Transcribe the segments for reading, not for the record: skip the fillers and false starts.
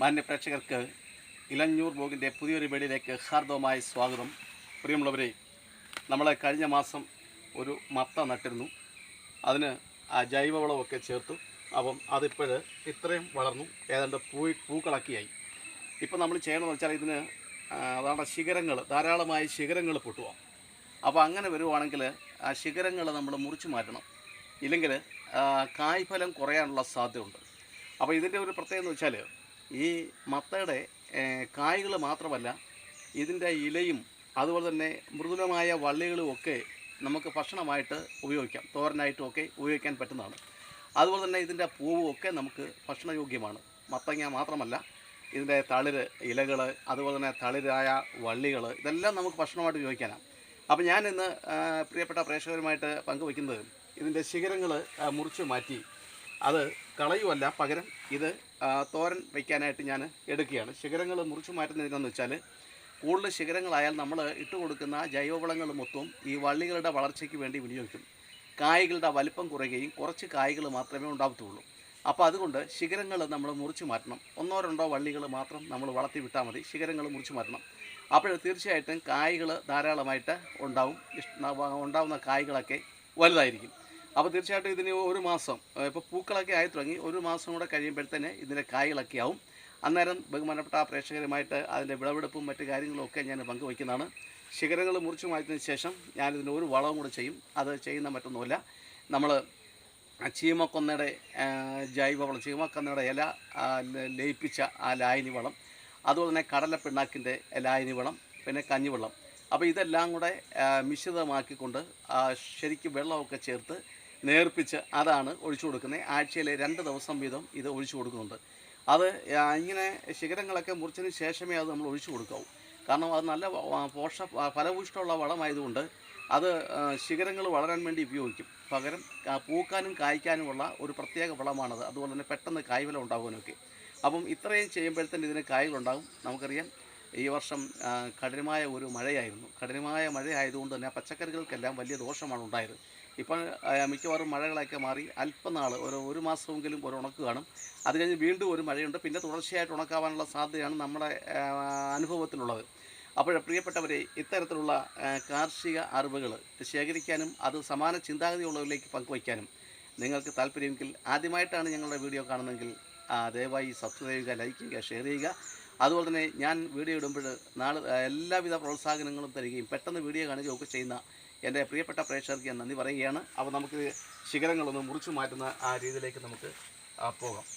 മാന്യ പ്രേക്ഷകർക്ക് ഇലഞ്ഞൂർ ബ്ലോഗിൻ്റെ പുതിയൊരു വീഡിയോയിലേക്ക് ഹാർദവമായ സ്വാഗതം. പ്രിയമുള്ളവരെ, നമ്മൾ കഴിഞ്ഞ മാസം ഒരു മത്ത നട്ടിരുന്നു. അതിന് ജൈവവളമൊക്കെ ചേർത്തു. അപ്പം അതിപ്പോൾ ഇത്രയും വളർന്നു, ഏതാണ്ട് പൂക്കളൊക്കെയായി. ഇപ്പം നമ്മൾ ചെയ്യണമെന്ന് വെച്ചാൽ ഇതിന് അതാണ് ധാരാളമായി ശിഖരങ്ങൾ പൊട്ടുക. അപ്പോൾ അങ്ങനെ വരുവാണെങ്കിൽ ആ ശിഖരങ്ങൾ നമ്മൾ മുറിച്ച് മാറ്റണം, ഇല്ലെങ്കിൽ കായ്ഫലം കുറയാനുള്ള സാധ്യതയുണ്ട്. അപ്പോൾ ഇതിൻ്റെ ഒരു പ്രത്യേകത എന്ന് വെച്ചാൽ ഈ മത്തയുടെ കായ്കൾ മാത്രമല്ല, ഇതിൻ്റെ ഇലയും അതുപോലെ തന്നെ മൃദുലമായ വള്ളികളും ഒക്കെ നമുക്ക് ഭക്ഷണമായിട്ട് ഉപയോഗിക്കാം, തോരനായിട്ടുമൊക്കെ ഉപയോഗിക്കാൻ പറ്റുന്നതാണ്. അതുപോലെ തന്നെ ഇതിൻ്റെ പൂവും ഒക്കെ നമുക്ക് ഭക്ഷണയോഗ്യമാണ്. മത്തങ്ങ മാത്രമല്ല, ഇതിൻ്റെ തളിര്, ഇലകൾ, അതുപോലെ തന്നെ തളിരായ വള്ളികൾ, ഇതെല്ലാം നമുക്ക് ഭക്ഷണമായിട്ട് ഉപയോഗിക്കാനാണ്. അപ്പോൾ ഞാൻ ഇന്ന് പ്രിയപ്പെട്ട പ്രേക്ഷകരുമായിട്ട് പങ്കുവയ്ക്കുന്നത് ഇതിൻ്റെ ശിഖരങ്ങൾ മുറിച്ച് മാറ്റി അത് കളയുമല്ല, പകരം ഇത് തോരൻ വയ്ക്കാനായിട്ട് ഞാൻ എടുക്കുകയാണ്. ശിഖരങ്ങൾ മുറിച്ച് മാറ്റുന്നതിനെന്ന് വെച്ചാൽ, കൂടുതൽ ശിഖരങ്ങളായാൽ നമ്മൾ ഇട്ട് കൊടുക്കുന്ന ജൈവവളങ്ങൾ മൊത്തം ഈ വള്ളികളുടെ വളർച്ചയ്ക്ക് വേണ്ടി വിനിയോഗിക്കും. കായ്കളുടെ വലിപ്പം കുറയുകയും കുറച്ച് കായ്കൾ മാത്രമേ ഉണ്ടാകത്തുള്ളൂ. അപ്പോൾ അതുകൊണ്ട് ശിഖരങ്ങൾ നമ്മൾ മുറിച്ച് മാറ്റണം. 1-2 വള്ളികൾ മാത്രം നമ്മൾ വളർത്തി വിട്ടാൽ മതി. ശിഖരങ്ങൾ മുറിച്ച് മാറ്റണം. അപ്പോൾ തീർച്ചയായിട്ടും കായ്കൾ ധാരാളമായിട്ട് ഉണ്ടാവുന്ന കായ്കളൊക്കെ വലുതായിരിക്കും. അപ്പോൾ തീർച്ചയായിട്ടും ഇതിന് ഒരു മാസം, ഇപ്പോൾ പൂക്കളൊക്കെ ആയി തുടങ്ങി, ഒരു മാസം കൂടെ കഴിയുമ്പോഴത്തേന് ഇതിൻ്റെ കായ്കളൊക്കെ ആവും. അന്നേരം ബഹുമാനപ്പെട്ട പ്രേക്ഷകരുമായിട്ട് അതിൻ്റെ വിളവെടുപ്പും മറ്റു കാര്യങ്ങളൊക്കെ ഞാൻ പങ്കുവയ്ക്കുന്നതാണ്. ശിഖരങ്ങൾ മുറിച്ച് മാറ്റിയതിന് ശേഷം ഞാനിതിന് ഒരു വളവും കൂടെ ചെയ്യും. അത് ചെയ്യുന്ന മറ്റൊന്നുമില്ല, നമ്മൾ ചീമക്കൊന്നയുടെ ജൈവവളം, ചീമക്കൊന്നയുടെ ഇല ലയിപ്പിച്ച ആ ലായനി വളം, അതുപോലെ തന്നെ കടലപ്പിണ്ണാക്കിൻ്റെ ലായനി വളം, പിന്നെ കഞ്ഞിവെള്ളം. അപ്പോൾ ഇതെല്ലാം കൂടെ മിശ്രിതമാക്കിക്കൊണ്ട് ശരിക്കും വെള്ളമൊക്കെ ചേർത്ത് നേർപ്പിച്ച് അതാണ് ഒഴിച്ചു കൊടുക്കുന്നത്. ആഴ്ചയിൽ 2 ദിവസം വീതം ഇത് ഒഴിച്ചു കൊടുക്കുന്നുണ്ട്. അത് ഇങ്ങനെ ശിഖരങ്ങളൊക്കെ മുറിച്ചതിന് ശേഷമേ അത് നമ്മൾ ഒഴിച്ചു കൊടുക്കാവൂ. കാരണം അത് നല്ല ഫലഭൂഷ്ടമുള്ള വളമായതുകൊണ്ട് അത് ശിഖരങ്ങൾ വളരാൻ വേണ്ടി ഉപയോഗിക്കും. പകരം പൂക്കാനും കായ്ക്കാനുമുള്ള ഒരു പ്രത്യേക വളമാണത്. അതുപോലെ തന്നെ പെട്ടെന്ന് കായ്ഫലം ഉണ്ടാകുവാനൊക്കെ. അപ്പം ഇത്രയും ചെയ്യുമ്പോഴത്തേന് ഇതിന് കായ്കളുണ്ടാകും. നമുക്കറിയാം, ഈ വർഷം കഠിനമായ ഒരു മഴയായിരുന്നു. കഠിനമായ മഴയായതുകൊണ്ട് തന്നെ പച്ചക്കറികൾക്കെല്ലാം വലിയ ദോഷമാണ് ഉണ്ടായത്. ഇപ്പം മിക്കവാറും മഴകളൊക്കെ മാറി അല്പനാൾ, ഒരു മാസമെങ്കിലും ഒരു ഉണക്ക് കാണും. അത് കഴിഞ്ഞ് വീണ്ടും ഒരു മഴയുണ്ട്. പിന്നെ തുടർച്ചയായിട്ട് ഉണക്കാവാനുള്ള സാധ്യതയാണ് നമ്മുടെ അനുഭവത്തിലുള്ളത്. അപ്പോൾ പ്രിയപ്പെട്ടവരെ, ഇത്തരത്തിലുള്ള കാർഷിക അറിവുകൾ ശേഖരിക്കാനും അത് സമാന ചിന്താഗതിയുള്ളവരിലേക്ക് പങ്കുവയ്ക്കാനും നിങ്ങൾക്ക് താല്പര്യമെങ്കിൽ, ആദ്യമായിട്ടാണ് ഞങ്ങളുടെ വീഡിയോ കാണുന്നതെങ്കിൽ ദയവായി സബ്സ്ക്രൈബ് ചെയ്യുക, ലൈക്ക് ചെയ്യുക, ഷെയർ ചെയ്യുക. അതുപോലെ തന്നെ ഞാൻ വീഡിയോ ഇടുമ്പോൾ എല്ലാവിധ പ്രോത്സാഹനങ്ങളും തരികയും പെട്ടെന്ന് വീഡിയോ കാണുകയൊക്കെ ചെയ്യുന്ന എൻ്റെ പ്രിയപ്പെട്ട പ്രേക്ഷകർക്ക് ഞാൻ നന്ദി പറയുകയാണ്. അപ്പോൾ നമുക്ക് ശിഖരങ്ങളൊന്ന് മുറിച്ചു മാറ്റുന്ന ആ രീതിയിലേക്ക് നമുക്ക് പോകാം.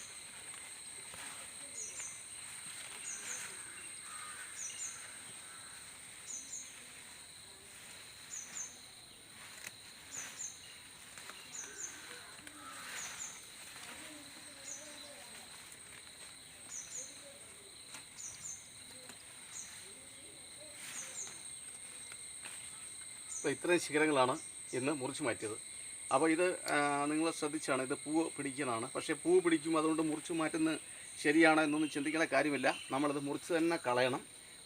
അപ്പോൾ ഇത്രയും ശിഖരങ്ങളാണ് ഇന്ന് മുറിച്ച് മാറ്റിയത്. അപ്പോൾ ഇത് നിങ്ങൾ ശ്രദ്ധിച്ചാണ്, ഇത് പൂവ് പിടിക്കുന്നതാണ്. പക്ഷേ പൂവ് പിടിക്കും, അതുകൊണ്ട് മുറിച്ച് മാറ്റുന്നത് ശരിയാണോ എന്നൊന്നും ചിന്തിക്കേണ്ട കാര്യമില്ല. നമ്മളത് മുറിച്ച് തന്നെ കളയണം,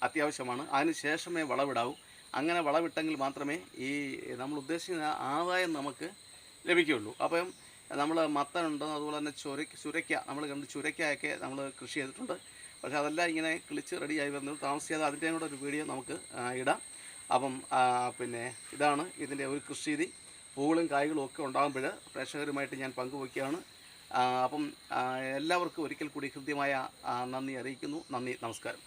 അത്യാവശ്യമാണ്. അതിന് ശേഷമേ വളവിടാവൂ. അങ്ങനെ വളവിട്ടെങ്കിൽ മാത്രമേ ഈ നമ്മൾ ഉദ്ദേശിക്കുന്ന ആദായം നമുക്ക് ലഭിക്കുകയുള്ളൂ. അപ്പം നമ്മൾ മത്തനുണ്ട്, അതുപോലെ തന്നെ ചുരയ്ക്ക, നമ്മൾ കണ്ട് ചുരയ്ക്കയൊക്കെ നമ്മൾ കൃഷി ചെയ്തിട്ടുണ്ട്. പക്ഷേ അതെല്ലാം ഇങ്ങനെ കിളിച്ച് റെഡിയായി വരുന്നത് താമസിയാതെ അതിൻ്റെയും കൂടെ ഒരു വീഡിയോ നമുക്ക് ഇടാം. അപ്പം പിന്നെ ഇതാണ് ഇതിൻ്റെ ഒരു കൃഷിരീതി. പൂകളും കായ്കളും ഒക്കെ ഉണ്ടാകുമ്പോൾ പ്രേക്ഷകരുമായിട്ട് ഞാൻ പങ്കുവയ്ക്കുകയാണ്. അപ്പം എല്ലാവർക്കും ഒരിക്കൽ കൂടി ഹൃദ്യമായ നന്ദി അറിയിക്കുന്നു. നന്ദി, നമസ്കാരം.